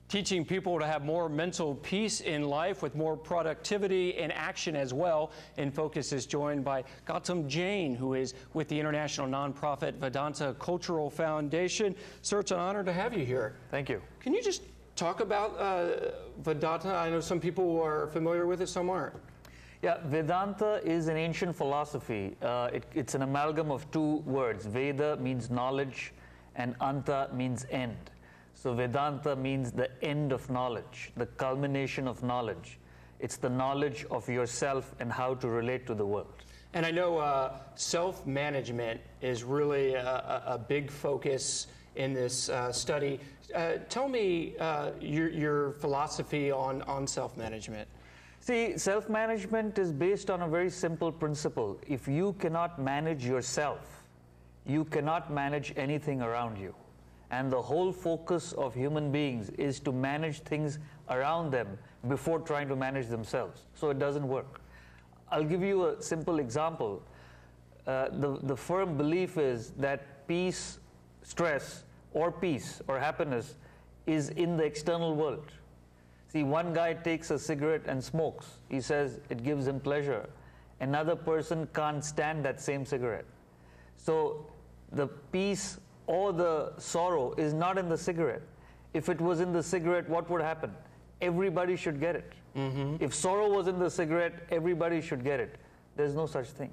teaching people to have more mental peace in life with more productivity and action as well. In Focus is joined by Gautam Jain, who is with the international nonprofit Vedanta Cultural Foundation. Sir, it's an honor to have you here. Thank you. Can you just talk about Vedanta? I know some people are familiar with it, some aren't. Yeah, Vedanta is an ancient philosophy. It's an amalgam of two words. Veda means knowledge and Anta means end. So Vedanta means the end of knowledge, the culmination of knowledge. It's the knowledge of yourself and how to relate to the world. And I know self-management is really a big focus in this study. Tell me your philosophy on self-management. See, self-management is based on a very simple principle. If you cannot manage yourself, you cannot manage anything around you. And the whole focus of human beings is to manage things around them before trying to manage themselves. So it doesn't work. I'll give you a simple example. The firm belief is that peace, stress, or peace or happiness is in the external world. See, one guy takes a cigarette and smokes. He says it gives him pleasure. Another person can't stand that same cigarette. So the peace or the sorrow is not in the cigarette. If it was in the cigarette, what would happen? Everybody should get it. If sorrow was in the cigarette, everybody should get it. There's no such thing.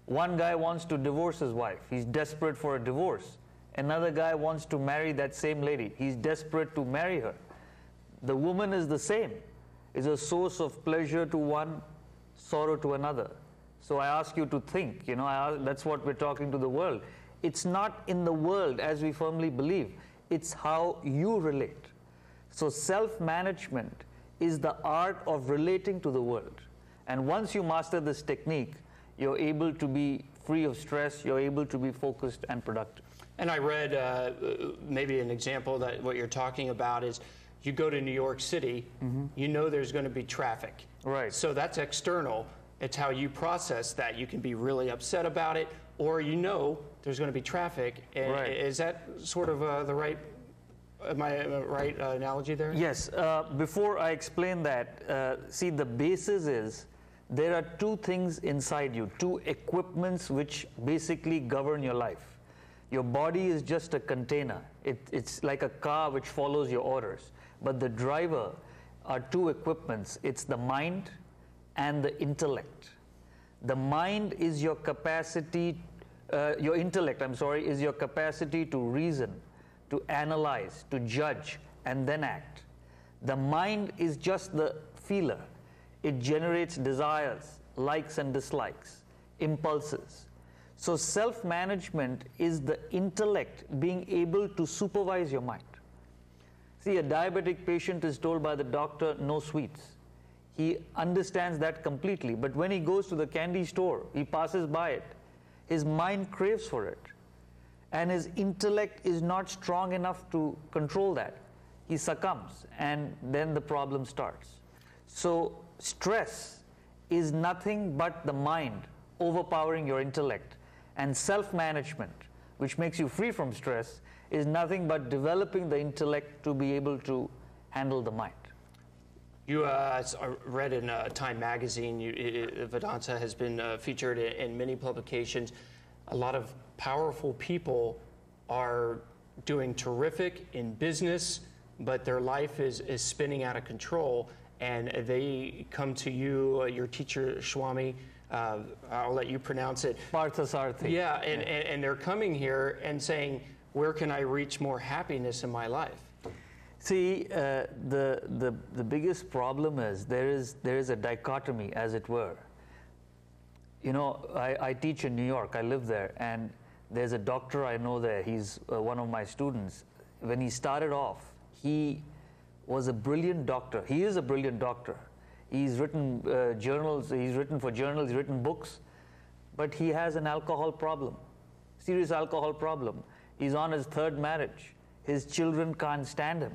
One guy wants to divorce his wife. He's desperate for a divorce. Another guy wants to marry that same lady. He's desperate to marry her. The woman is the same. Is a source of pleasure to one, sorrow to another. So I ask you to think, that's what we're talking to the world. It's not in the world as we firmly believe. It's how you relate. So self-management is the art of relating to the world. And once you master this technique, you're able to be free of stress, you're able to be focused and productive. And I read maybe an example that what you're talking about is you go to New York City, you know there's going to be traffic. Right. So that's external. It's how you process that. You can be really upset about it, or you know there's going to be traffic. And right. Is that sort of the right, am I right analogy there? Yes. Before I explain that, see, the basis is there are two things inside you, two equipments which basically govern your life. Your body is just a container. It's like a car which follows your orders. But the driver are two equipments. It's the mind and the intellect. The mind is your capacity, your intellect, is your capacity to reason, to analyze, to judge, and then act. The mind is just the feeler. It generates desires, likes and dislikes, impulses. So self-management is the intellect being able to supervise your mind. See, a diabetic patient is told by the doctor, no sweets. He understands that completely, but when he goes to the candy store, he passes by it, his mind craves for it. And his intellect is not strong enough to control that. He succumbs, and then the problem starts. So stress is nothing but the mind overpowering your intellect. And self-management, which makes you free from stress, is nothing but developing the intellect to be able to handle the mind. You read in Time magazine, Vedanta has been featured in many publications. A lot of powerful people are doing terrific in business, but their life is spinning out of control, and they come to you, your teacher, Swami, I'll let you pronounce it. Parthasarthi. Yeah, and they're coming here and saying, where can I reach more happiness in my life? See, the biggest problem is there is a dichotomy, as it were. I teach in New York, I live there, and there's a doctor I know there, he's one of my students. When he started off, he was a brilliant doctor. He is a brilliant doctor. He's written journals, he's written for journals, he's written books, but he has an alcohol problem, serious alcohol problem. He's on his third marriage. His children can't stand him.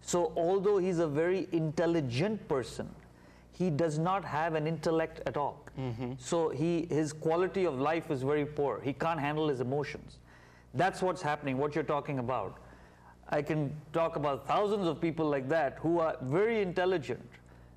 So although he's a very intelligent person, he does not have an intellect at all. So his quality of life is very poor. He can't handle his emotions. That's what's happening, what you're talking about. I can talk about thousands of people like that who are very intelligent,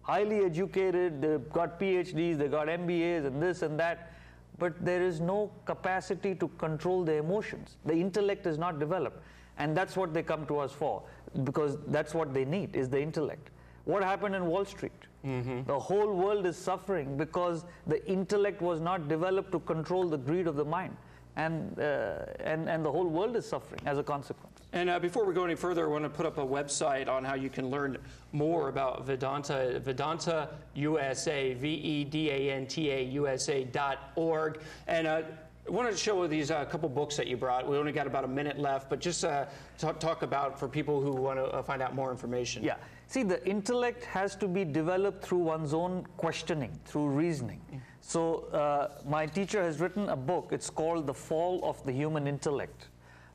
highly educated, they've got PhDs, they've got MBAs and this and that, but there is no capacity to control their emotions. The intellect is not developed. And that's what they come to us for, because that's what they need, is the intellect. What happened in Wall Street? The whole world is suffering because the intellect was not developed to control the greed of the mind. And the whole world is suffering as a consequence. And before we go any further, I want to put up a website on how you can learn more about Vedanta. Vedanta USA, VEDANTA USA.org. And I wanted to show these couple books that you brought. We only got about a minute left, but just talk about for people who want to find out more information. Yeah. See, the intellect has to be developed through one's own questioning, through reasoning. So my teacher has written a book. It's called The Fall of the Human Intellect.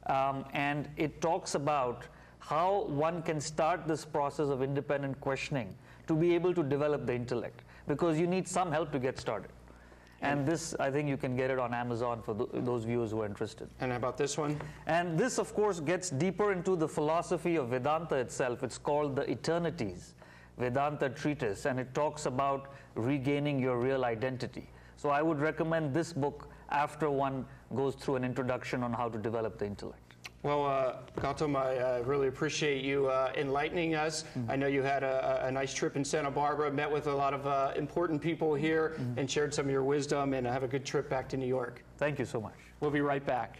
And it talks about how one can start this process of independent questioning to be able to develop the intellect, because you need some help to get started. And this, I think you can get it on Amazon for those viewers who are interested. And how about this one? And this, of course, gets deeper into the philosophy of Vedanta itself. It's called The Eternities, Vedanta Treatise, and it talks about regaining your real identity. So I would recommend this book after one goes through an introduction on how to develop the intellect. Well, Gautam, I really appreciate you enlightening us. I know you had a nice trip in Santa Barbara, met with a lot of important people here, and shared some of your wisdom, and have a good trip back to New York. Thank you so much. We'll be right back.